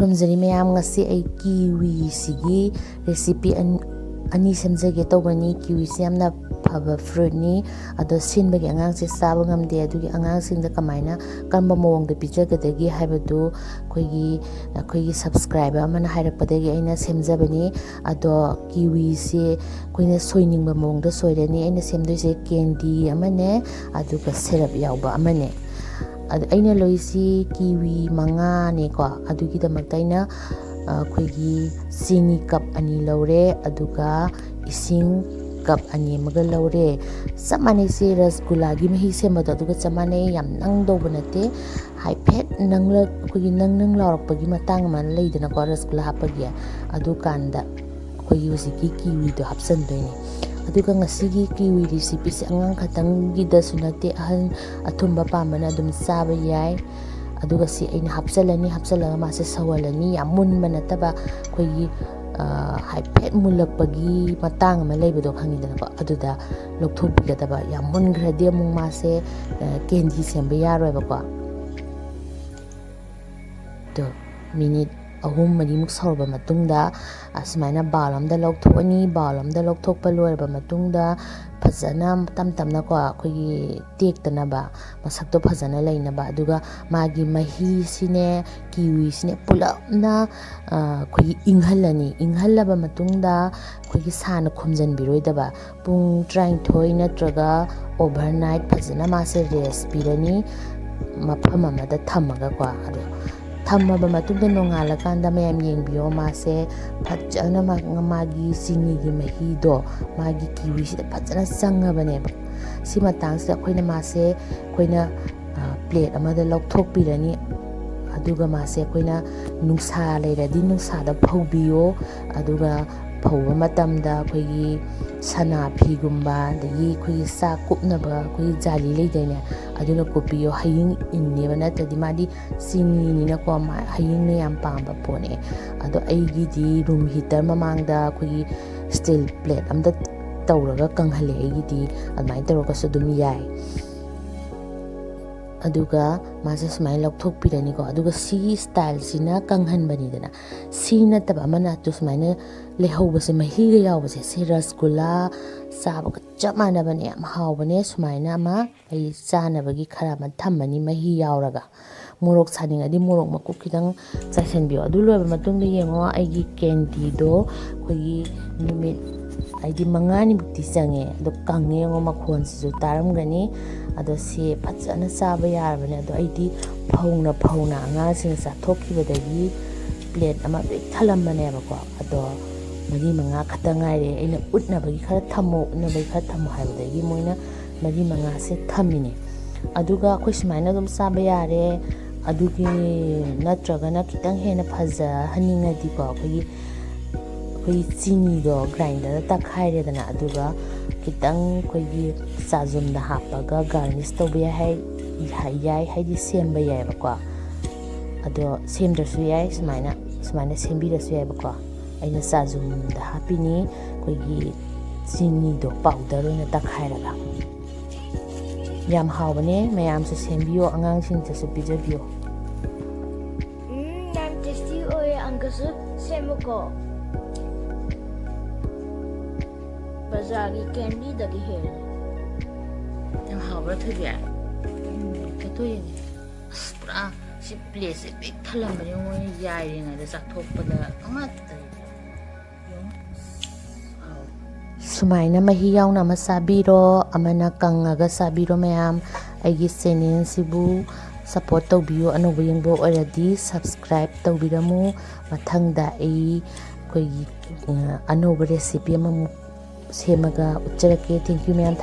ꯈꯨꯔꯨꯝꯖꯔꯤ ꯃꯌꯥꯝ, ꯉꯁꯤ ꯑꯩ ꯀꯤꯋꯤꯁꯤꯒꯤ ꯔꯦꯁꯤꯄꯤ ꯑꯅꯤ ꯁꯦꯝꯖꯒꯦ ꯇꯧꯕꯅꯤ꯫ ꯀꯤꯋꯤꯁꯤ ꯌꯥꯝꯅ ꯐꯕ ꯐ꯭ꯔꯨꯏꯠꯅꯤ, ꯑꯗꯣ ꯁꯤꯟꯕꯒꯤ ꯑꯉꯥꯡꯁꯦ ꯆꯥꯕ ꯉꯝꯗꯦ꯫ ꯑꯗꯨꯒꯤ ꯑꯉꯥꯡꯁꯤꯡꯗ ꯀꯔꯝꯕ ꯃꯑꯣꯡꯗ ꯄꯤꯖꯒꯗꯒꯦ ꯍꯥꯏꯕꯗꯨ ꯑꯩꯈꯣꯏꯒꯤ ꯁꯕꯁꯀ꯭ꯔꯥꯏꯕꯔ ꯑꯃꯅ ꯍꯥꯏꯔꯛꯄꯗꯒꯤ ꯑꯩꯅ ꯁꯦꯝꯖꯕꯅꯤ꯫ ꯑꯗꯣ ꯀꯤꯋꯤꯁꯦ ꯑꯩꯈꯣꯏꯅ ꯁꯣꯏꯅꯤꯡꯕ ꯃꯑꯣꯡꯗ ꯁꯣꯏꯔꯅꯤ꯫ ꯑꯩꯅ ꯁꯦꯝꯗꯣꯏꯁꯦ ꯀꯦꯟꯗꯤ ꯑꯃꯅꯦ, ꯑꯗꯨꯒ ꯁꯤꯔꯞ ꯌꯥꯎꯕ ꯑꯃꯅꯦ꯫ ꯑꯗꯨ ꯑꯩꯅ ꯂꯧꯔꯤꯁꯤ ꯀꯤꯋꯤ 5ꯅꯦꯀꯣ꯫ ꯑꯗꯨꯒꯤꯗꯃꯛꯇ ꯑꯩꯅ ꯑꯩꯈꯣꯏꯒꯤ ꯆꯤꯅꯤ ꯀꯞ 2 ꯂꯧꯔꯦ, ꯑꯗꯨꯒ ꯏꯁꯤꯡ ꯀꯞ 2 ꯑꯃꯒ ꯂꯧꯔꯦ꯫ ꯆꯞ ꯃꯥꯟꯅꯩ, ꯔꯁꯒꯨꯜꯂꯥꯒꯤ ꯃꯍꯤ ꯁꯦꯝꯕꯗꯣ ꯑꯗꯨꯒ ꯆꯞ ꯃꯥꯟꯅꯩ꯫ ꯌꯥꯝ ꯅꯪꯗꯧꯕ ꯅꯠꯇꯦ, ꯍꯥꯏꯐꯦꯠ ꯑꯩꯈꯣꯏꯒꯤ ꯅꯪ ꯂꯥꯎꯔꯛꯄꯒꯤ ꯃꯇꯥꯡ ꯑꯃ ꯂꯩꯗꯅꯀꯣ ꯔꯁꯒꯨꯜꯂꯥ ꯍꯥꯞꯄꯒꯤ, ꯑꯗꯨꯀꯥꯟꯗ ꯑꯩꯈꯣꯏꯒꯤ ꯍꯧꯖꯤꯛꯀꯤ ꯀꯤꯋꯤꯗꯣ ꯍꯥꯞꯆꯟꯗꯣꯏꯅꯦ꯫ ꯑꯗꯨꯒ ꯉꯁꯤꯒꯤ ꯀꯤꯋꯤ ꯔꯦꯁꯤꯄꯤꯁꯦ ꯑꯉꯥꯡ ꯈꯛꯇꯪꯒꯤꯗꯁꯨ ꯅꯠꯇꯦ, ꯑꯍꯟ ꯑꯊꯨꯝꯕ ꯄꯥꯝꯕꯅ ꯑꯗꯨꯝ ꯆꯥꯕ ꯌꯥꯏ꯫ ꯑꯗꯨꯒ ꯁꯤ ꯑꯩꯅ ꯍꯥꯞꯆꯜꯂꯒ ꯃꯥꯁꯦ ꯁꯧꯍꯜꯂꯅꯤ꯫ ꯌꯥꯝ ꯃꯨꯟꯕ ꯅꯠꯇꯕ, ꯑꯩꯈꯣꯏꯒꯤ ꯍꯥꯏꯐꯦꯠ ꯃꯨꯜꯂꯛꯄꯒꯤ ꯃꯇꯥꯡ ꯑꯃ ꯂꯩꯕꯗꯣ ꯈꯪꯉꯤꯗꯅꯀꯣ, ꯑꯗꯨꯗ ꯂꯧꯊꯣꯛꯄꯤꯒꯗꯕ꯫ ꯌꯥꯝ ꯃꯨꯟꯈ꯭ꯔꯗꯤ ꯑꯃꯨꯛ ꯃꯥꯁꯦ ꯀꯦꯟꯗꯤ ꯁꯦꯝꯕ ꯌꯥꯔꯣꯏꯕꯀꯣ꯫ ꯑꯗꯣ ꯃꯤꯅꯤꯠ 3-4ꯃꯨꯛ ꯁꯧꯔꯕ ꯃꯇꯨꯡꯗ ꯑꯁꯨꯃꯥꯏꯅ ꯕꯥꯎꯜ ꯑꯃꯗ ꯂꯧꯊꯣꯛꯑꯅꯤ꯫ ꯕꯥꯎꯜ ꯑꯃꯗ ꯂꯧꯊꯣꯛꯄ ꯂꯣꯏꯔꯕ ꯃꯇꯨꯡꯗ ꯐꯖꯅ ꯇꯞ ꯇꯞꯅꯀꯣ ꯑꯩꯈꯣꯏꯒꯤ ꯇꯦꯛꯇꯅꯕ, ꯃꯁꯛꯇꯣ ꯐꯖꯅ ꯂꯩꯅꯕ, ꯑꯗꯨꯒ ꯃꯥꯒꯤ ꯃꯍꯤꯁꯤꯅꯦ ꯀꯤꯋꯤꯁꯤꯅꯦ ꯄꯨꯂꯞꯅ ꯑꯩꯈꯣꯏꯒꯤ ꯏꯪꯍꯜꯂꯅꯤ꯫ ꯏꯪꯍꯜꯂꯕ ꯃꯇꯨꯡꯗ ꯑꯩꯈꯣꯏꯒꯤ ꯁꯥꯅ ꯈꯨꯝꯖꯤꯟꯕꯤꯔꯣꯏꯗꯕ, ꯄꯨꯡ 23 ꯅꯠꯇ꯭ꯔꯒ ꯑꯣꯚꯔꯅꯥꯏꯠ ꯐꯖꯅ ꯃꯥꯁꯦ ꯔꯦꯁ ꯄꯤꯔꯅꯤ ꯃꯐꯝ ꯑꯃꯗ ꯊꯝꯃꯒꯀꯣ꯫ ꯑꯗꯣ ꯊꯝꯃꯕ ꯃꯇꯨꯡꯗ ꯅꯣꯡꯉꯥꯜꯂꯀꯥꯟꯗ ꯃꯌꯥꯝ ꯌꯦꯡꯕꯤꯌꯣ, ꯃꯥꯁꯦ ꯐꯖꯅ ꯃꯥꯒꯤ ꯆꯤꯅꯤꯒꯤ ꯃꯍꯤꯗꯣ ꯃꯥꯒꯤ ꯀꯤꯋꯤꯁꯤꯗ ꯐꯖꯅ ꯆꯪꯉꯕꯅꯦꯕ꯫ ꯁꯤ ꯃꯇꯥꯡꯁꯤꯗ ꯑꯩꯈꯣꯏꯅ ꯄ꯭ꯂꯦꯠ ꯑꯃꯗ ꯂꯧꯊꯣꯛꯄꯤꯔꯅꯤ꯫ ꯑꯗꯨꯒ ꯃꯥꯁꯦ ꯑꯩꯈꯣꯏꯅ ꯅꯨꯡꯁꯥ ꯂꯩꯔꯗꯤ ꯅꯨꯡꯁꯥꯗ ꯐꯧꯕꯤꯌꯣ꯫ ꯑꯗꯨꯒ ꯐꯧꯕ ꯃꯇꯝꯗ ꯑꯩꯈꯣꯏꯒꯤ ꯁꯅꯥ ꯐꯤꯒꯨꯝꯕ, ꯑꯗꯒꯤ ꯑꯩꯈꯣꯏꯒꯤ ꯆꯥꯛ ꯀꯨꯞꯅꯕ ꯑꯩꯈꯣꯏꯒꯤ ꯖꯥꯂꯤ ꯂꯩꯗꯥꯏꯅꯦ, ꯑꯗꯨꯅ ꯀꯨꯞꯄꯤꯌꯣ꯫ ꯍꯌꯤꯡ ꯏꯟꯅꯦꯕ, ꯅꯠꯇ꯭ꯔꯗꯤ ꯃꯥꯗꯤ ꯆꯤꯅꯤꯅꯤꯅꯀꯣ ꯍꯌꯤꯡꯅ ꯌꯥꯝ ꯄꯥꯝꯕ ꯄꯣꯠꯅꯦ꯫ ꯑꯗꯣ ꯑꯩꯒꯤꯗꯤ ꯔꯨꯝ ꯍꯤꯇꯔ ꯃꯃꯥꯡꯗ ꯑꯩꯈꯣꯏꯒꯤ ꯁ꯭ꯇꯤꯜ ꯄ꯭ꯂꯦꯠ ꯑꯝꯗ ꯇꯧꯔꯒ ꯀꯪꯍꯜꯂꯦ ꯑꯩꯒꯤꯗꯤ, ꯑꯗꯨꯃꯥꯏꯅ ꯇꯧꯔꯒꯁꯨ ꯑꯗꯨꯝ ꯌꯥꯏ꯫ ꯑꯗꯨꯒ ꯃꯥꯁꯦ ꯁꯨꯃꯥꯏꯅ ꯂꯧꯊꯣꯛꯄꯤꯔꯅꯤꯀꯣ꯫ ꯑꯗꯨꯒ ꯁꯤꯒꯤ ꯁ꯭ꯇꯥꯏꯜꯁꯤꯅ ꯀꯪꯍꯟꯕꯅꯤꯗꯅ, ꯁꯤ ꯅꯠꯇꯕ ꯑꯃꯅ ꯁꯨꯃꯥꯏꯅ ꯂꯩꯍꯧꯕꯁꯦ, ꯃꯍꯤꯒ ꯌꯥꯎꯕꯁꯦ, ꯁꯤ ꯔꯁꯒꯨꯜꯂꯥ ꯆꯥꯕꯒ ꯆꯞ ꯃꯥꯟꯅꯕꯅꯦ, ꯌꯥꯝ ꯍꯥꯎꯕꯅꯦ꯫ ꯁꯨꯃꯥꯏꯅ ꯑꯃ ꯑꯩ ꯆꯥꯅꯕꯒꯤ ꯈꯔ ꯑꯃ ꯊꯝꯃꯅꯤ ꯃꯍꯤ ꯌꯥꯎꯔꯒ꯫ ꯃꯣꯔꯣꯛ ꯁꯥꯅꯤꯡꯉꯗꯤ ꯃꯣꯔꯣꯛ ꯃꯀꯨꯞ ꯈꯤꯇꯪ ꯆꯥꯏꯁꯤꯟꯕꯤꯌꯣ꯫ ꯑꯗꯨ ꯂꯣꯏꯔꯕ ꯃꯇꯨꯡꯗ ꯌꯦꯡꯉꯣ, ꯑꯩꯒꯤ ꯀꯦꯟꯗꯤꯗꯣ ꯑꯩꯈꯣꯏꯒꯤ ꯅꯨꯃꯤꯠ 5-6ꯃꯨꯛꯇꯤ ꯆꯪꯉꯦ꯫ ꯑꯗꯣ ꯀꯪꯉꯦ, ꯌꯦꯡꯉꯣ, ꯃꯈꯣꯟꯁꯤꯁꯨ ꯇꯥꯔꯝꯒꯅꯤ꯫ ꯑꯗꯣ ꯁꯤ ꯐꯖꯅ ꯆꯥꯕ ꯌꯥꯔꯕꯅꯦ꯫ ꯑꯗꯣ ꯑꯩꯗꯤ ꯐꯧꯅ ꯑꯉꯥꯡꯁꯤꯡꯅ ꯆꯥꯊꯣꯛꯈꯤꯕꯗꯒꯤ ꯄ꯭ꯂꯦꯠ ꯑꯃ ꯄꯤꯛ ꯊꯜꯂꯝꯕꯅꯦꯕꯀꯣ꯫ ꯑꯗꯣ 4-5 ꯈꯛꯇ ꯉꯥꯏꯔꯦ꯫ ꯑꯩꯅ ꯎꯠꯅꯕꯒꯤ ꯈꯔ ꯊꯝꯃꯣ ꯍꯥꯏꯕꯗꯒꯤ ꯃꯣꯏꯅ 4-5ꯁꯦ ꯊꯝꯃꯤꯅꯦ꯫ ꯑꯗꯨꯒ ꯑꯩꯈꯣই ꯁꯨꯃꯥꯏꯅ ꯑꯗꯨꯝ ꯆꯥꯕ ꯌꯥꯔꯦ꯫ ꯑꯗꯨꯒꯤ ꯅꯠꯇ꯭ꯔꯒꯅ ꯈꯤꯇꯪ ꯍꯦꯟꯅ ꯐꯖꯍꯟꯅꯤꯡꯉꯗꯤꯀꯣ, ꯑꯩꯈꯣꯏꯒꯤ ꯆꯤꯅꯤꯗꯣ ꯒ꯭ꯔꯥꯏꯟꯗꯔꯗ ꯇꯛꯈꯥꯏꯔꯦꯗꯅ, ꯑꯗꯨꯒ ꯈꯤꯇꯪ ꯑꯩꯈꯣꯏꯒꯤ ꯆꯥꯖꯨꯝꯗ ꯍꯥꯞꯄꯒ ꯒꯥꯔꯅꯤꯁ ꯇꯧꯕ ꯌꯥꯏ, ꯍꯥꯏꯗꯤ ꯁꯦꯝꯕ ꯌꯥꯏꯕꯀꯣ꯫ ꯑꯗꯣ ꯁꯦꯝꯗ꯭ꯔꯁꯨ ꯌꯥꯏ, ꯁꯨꯃꯥꯏꯅ ꯁꯦꯝꯕꯤꯔꯁꯨ ꯌꯥꯏꯕꯀꯣ꯫ ꯑꯩꯅ ꯆꯥꯖꯨꯝꯗ ꯍꯥꯞꯄꯤꯅꯤ, ꯑꯩꯈꯣꯏꯒꯤ ꯆꯤꯅꯤꯗꯣ ꯄꯥꯎꯗꯔ ꯑꯣꯏꯅ ꯇꯛꯈꯥꯏꯔꯒ꯫ ꯌꯥꯝ ꯍꯥꯎꯕꯅꯦ, ꯃꯌꯥꯝꯁꯨ ꯁꯦꯝꯕꯤꯌꯣ, ꯑꯉꯥꯡꯁꯤꯡꯗꯁꯨ ꯄꯤꯖꯕꯤꯌꯣ꯫ ꯌꯥꯝ ꯇꯦꯁꯇꯤ ꯑꯣꯏꯌꯦ, ꯑꯪꯀꯁꯨ ꯁꯦꯝꯃꯨꯀꯣ꯫ ꯕꯖꯥꯔꯒꯤ ꯀꯦꯟꯗꯤꯗꯒꯤ ꯍꯦꯜꯂꯦ꯫ ꯌꯥꯝ ꯍꯥꯎꯕ꯭ꯔꯥ ꯊꯣꯏꯕꯤ? ꯀꯩꯇꯧ ꯌꯦꯡꯉꯦ, ꯑꯁ ꯄꯨꯔꯥ ꯁꯤ ꯄ꯭ꯂꯦꯠꯁꯦ ꯄꯤꯛ ꯊꯜꯂꯝꯕꯅꯦ, ꯃꯣꯏꯅ ꯌꯥꯏꯔꯤꯉꯩꯗ ꯆꯥꯊꯣꯛꯄꯗ ꯑꯃꯠꯇ ꯁꯨꯃꯥꯏꯅ ꯃꯍꯤ ꯌꯥꯎꯅ ꯑꯃ ꯆꯥꯕꯤꯔꯣ, ꯑꯃꯅ ꯀꯪꯉꯒ ꯆꯥꯕꯤꯔꯣ ꯃꯌꯥꯝ꯫ ꯑꯩꯒꯤ ꯆꯦꯅꯦꯜꯁꯤꯕꯨ ꯁꯞꯄꯣꯔꯠ ꯇꯧꯕꯤꯌꯨ꯫ ꯑꯅꯧꯕ ꯌꯦꯡꯕ ꯑꯣꯏꯔꯗꯤ ꯁꯕꯁꯀ꯭ꯔꯥꯏꯕ ꯇꯧꯕꯤꯔꯝꯃꯨ꯫ ꯃꯊꯪꯗ ꯑꯩꯈꯣꯏꯒꯤ ꯑꯅꯧꯕ ꯔꯦꯁꯤꯄꯤ ꯑꯃꯃꯨꯛ ꯁꯦꯝꯃꯒ ꯎꯠꯆꯔꯛꯀꯦ꯫ ꯊꯦꯡꯛ ꯌꯨ ꯃꯌꯥꯝ,